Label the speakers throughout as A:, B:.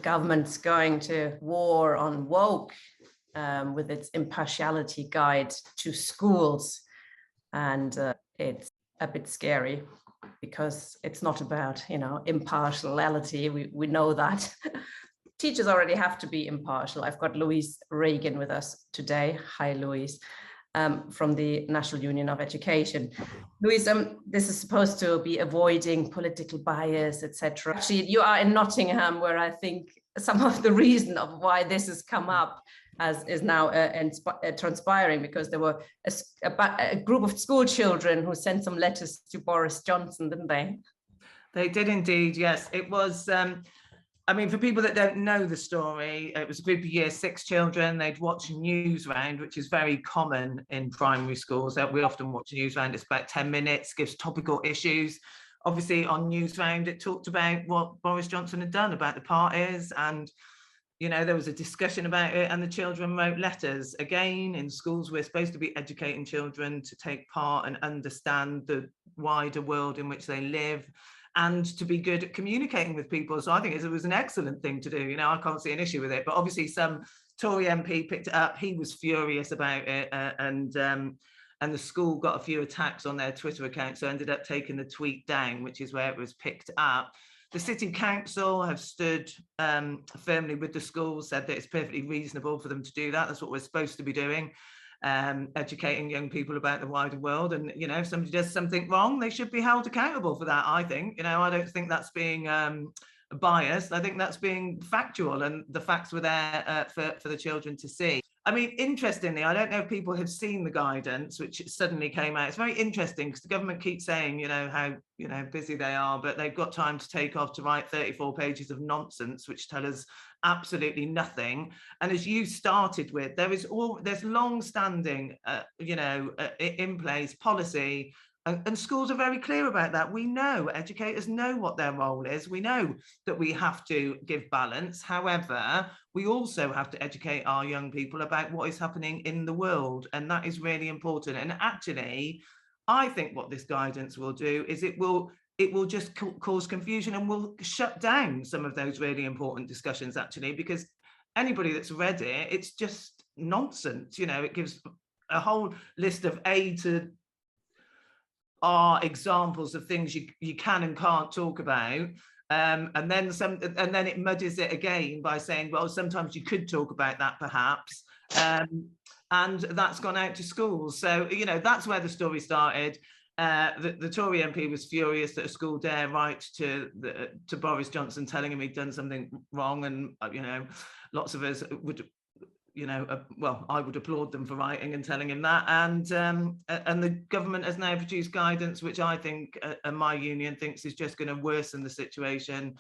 A: government's going to war on woke with its impartiality guide to schools. And it's a bit scary because it's not about, impartiality. We know that. Teachers already have to be impartial. I've got Louise Regan with us today. Hi, Louise, from the National Union of Education. Louise, this is supposed to be avoiding political bias, etc. Actually, you are in Nottingham, where I think some of the reason of why this has come up is now transpiring, because there were a group of school children who sent some letters to Boris Johnson, didn't they?
B: They did indeed, yes. It was, for people that don't know the story, it was a group of year 6 children. They'd watch a news round, which is very common in primary schools. We often watch a news round. It's about 10 minutes, gives topical issues. Obviously, on news round, it talked about what Boris Johnson had done about the parties, and there was a discussion about it, and the children wrote letters. Again, in schools, we're supposed to be educating children to take part and understand the wider world in which they live, and to be good at communicating with people. So I think it was an excellent thing to do. I can't see an issue with it. But obviously some Tory MP picked it up. He was furious about it, and the school got a few attacks on their Twitter account, so ended up taking the tweet down, which is where it was picked up. The City Council have stood firmly with the school, said that it's perfectly reasonable for them to do that. That's what we're supposed to be doing. Educating young people about the wider world, and if somebody does something wrong, they should be held accountable for that. I think I don't think that's being biased. I think that's being factual, and the facts were there for the children to see. Interestingly, I don't know if people have seen the guidance which suddenly came out. It's very interesting because the government keeps saying how busy they are, but they've got time to take off to write 34 pages of nonsense which tell us absolutely nothing. And as you started with, there's long-standing in place policy, and schools are very clear about that. We know, educators know what their role is. We know that we have to give balance. However, we also have to educate our young people about what is happening in the world, and that is really important. And actually, I think what this guidance will do is it will just cause confusion, and will shut down some of those really important discussions, actually, because anybody that's read it, it's just nonsense. It gives a whole list of A to R examples of things you can and can't talk about. And then it muddies it again by saying, well, sometimes you could talk about that perhaps. And that's gone out to schools. So, that's where the story started. The Tory MP was furious that a school dare write to Boris Johnson telling him he'd done something wrong. And, lots of us would, I would applaud them for writing and telling him that. And the government has now produced guidance, which I think, and my union thinks, is just going to worsen the situation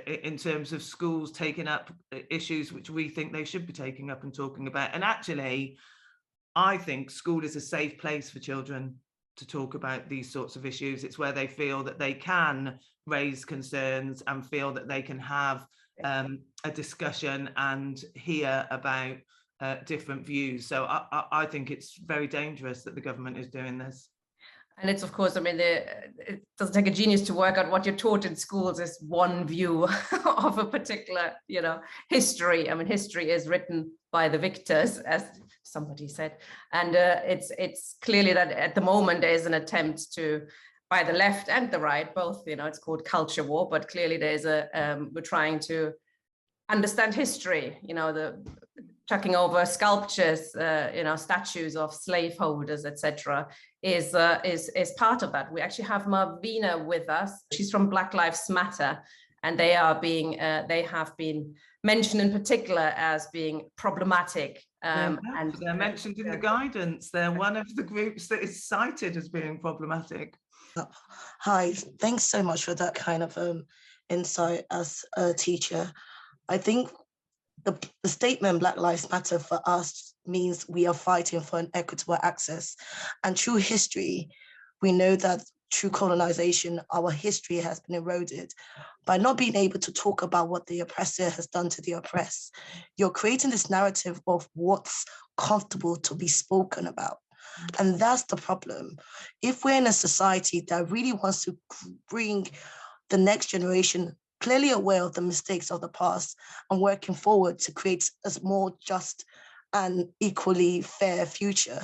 B: in terms of schools taking up issues which we think they should be taking up and talking about. And actually, I think school is a safe place for children to talk about these sorts of issues. It's where they feel that they can raise concerns and feel that they can have a discussion and hear about different views. So I think it's very dangerous that the government is doing this.
A: And it's, of course, it doesn't take a genius to work out what you're taught in schools is one view of a particular, history. History is written by the victors, as somebody said. And it's clearly that at the moment there is an attempt to, by the left and the right, both, it's called culture war, but clearly there's we're trying to understand history, the chucking over sculptures, statues of slaveholders, etc., is part of that. We actually have Marvina with us. She's from Black Lives Matter, and they have been mentioned in particular as being problematic.
B: And they're mentioned in the guidance. They're one of the groups that is cited as being problematic.
C: Hi, thanks so much for that kind of insight as a teacher. I think the statement Black Lives Matter for us means we are fighting for an equitable access. And through history, we know that through colonization, our history has been eroded. By not being able to talk about what the oppressor has done to the oppressed, you're creating this narrative of what's comfortable to be spoken about. And that's the problem. If we're in a society that really wants to bring the next generation clearly aware of the mistakes of the past and working forward to create a more just and equally fair future,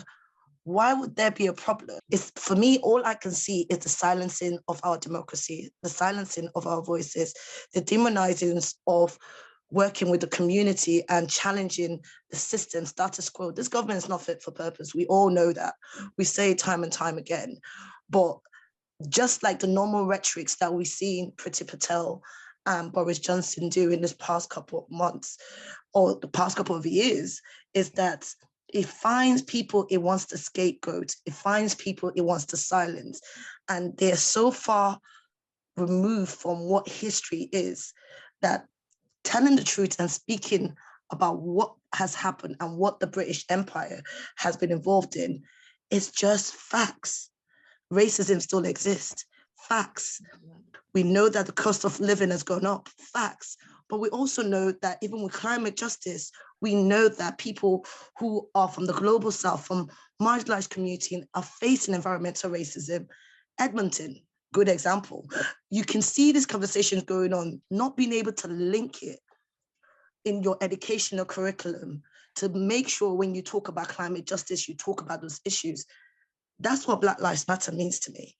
C: why would there be a problem? It's, for me, all I can see is the silencing of our democracy, the silencing of our voices, the demonizing of working with the community and challenging the system, status quo. This government is not fit for purpose. We all know that. We say it time and time again. But just like the normal rhetorics that we've seen Priti Patel and Boris Johnson do in this past couple of months or the past couple of years, is that it finds people it wants to scapegoat. It finds people it wants to silence. And they're so far removed from what history is that telling the truth and speaking about what has happened and what the British Empire has been involved in is just facts. Racism still exists. Facts. We know that the cost of living has gone up. Facts. But we also know that even with climate justice, we know that people who are from the global south, from marginalized communities, are facing environmental racism. Edmonton, good example. You can see these conversations going on, not being able to link it in your educational curriculum to make sure when you talk about climate justice, you talk about those issues. That's what Black Lives Matter means to me.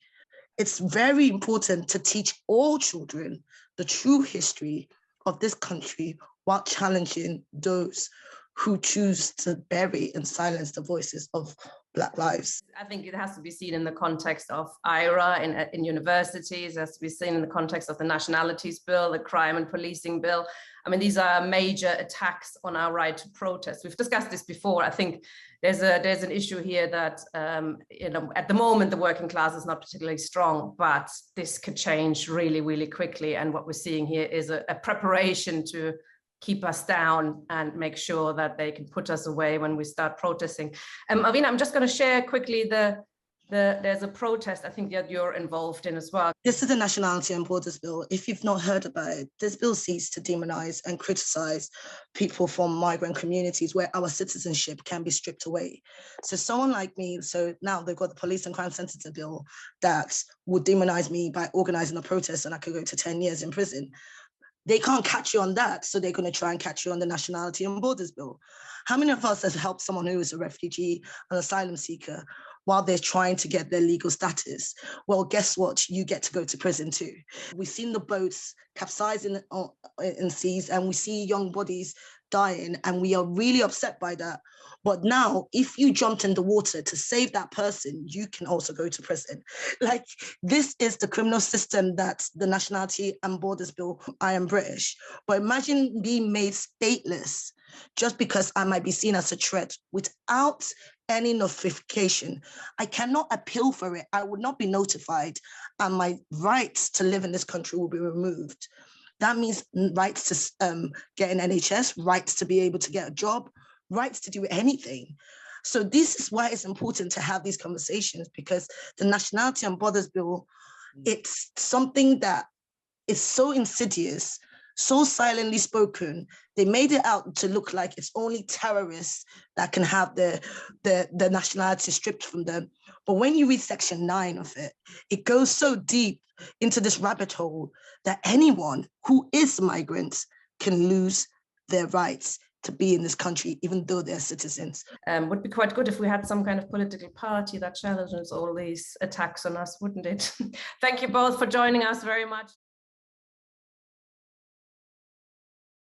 C: It's very important to teach all children the true history of this country while challenging those who choose to bury and silence the voices of Black lives.
A: I think it has to be seen in the context of IRA in universities, it has to be seen in the context of the Nationalities Bill, the Crime and Policing Bill. I mean, these are major attacks on our right to protest. We've discussed this before. I think there's an issue here that, at the moment, the working class is not particularly strong, but this could change really, really quickly. And what we're seeing here is a preparation to keep us down and make sure that they can put us away when we start protesting. Marvina, I'm just going to share quickly there's a protest I think that you're involved in as well.
C: This is the Nationality and Borders Bill. If you've not heard about it, this bill seeks to demonize and criticize people from migrant communities where our citizenship can be stripped away. So someone like me, so now they've got the Police and Crime Sensitive Bill that would demonize me by organizing a protest and I could go to 10 years in prison. They can't catch you on that, so they're going to try and catch you on the Nationality and Borders Bill. How many of us have helped someone who is a refugee, an asylum seeker, while they're trying to get their legal status? Well, guess what? You get to go to prison too. We've seen the boats capsizing in seas and we see young bodies dying and we are really upset by that. But now, if you jumped in the water to save that person, you can also go to prison. Like, this is the criminal system that the Nationality and Borders Bill, I am British. But imagine being made stateless just because I might be seen as a threat without any notification. I cannot appeal for it. I would not be notified and my rights to live in this country will be removed. That means rights to get an NHS, rights to be able to get a job, rights to do anything. So this is why it's important to have these conversations, because the Nationality and Borders Bill, it's something that is so insidious, so silently spoken. They made it out to look like it's only terrorists that can have the nationality stripped from them. But when you read section 9 of it, it goes so deep into this rabbit hole that anyone who is migrant can lose their rights to be in this country, even though they're citizens.
A: Would be quite good if we had some kind of political party that challenges all these attacks on us, wouldn't it? Thank you both for joining us very much.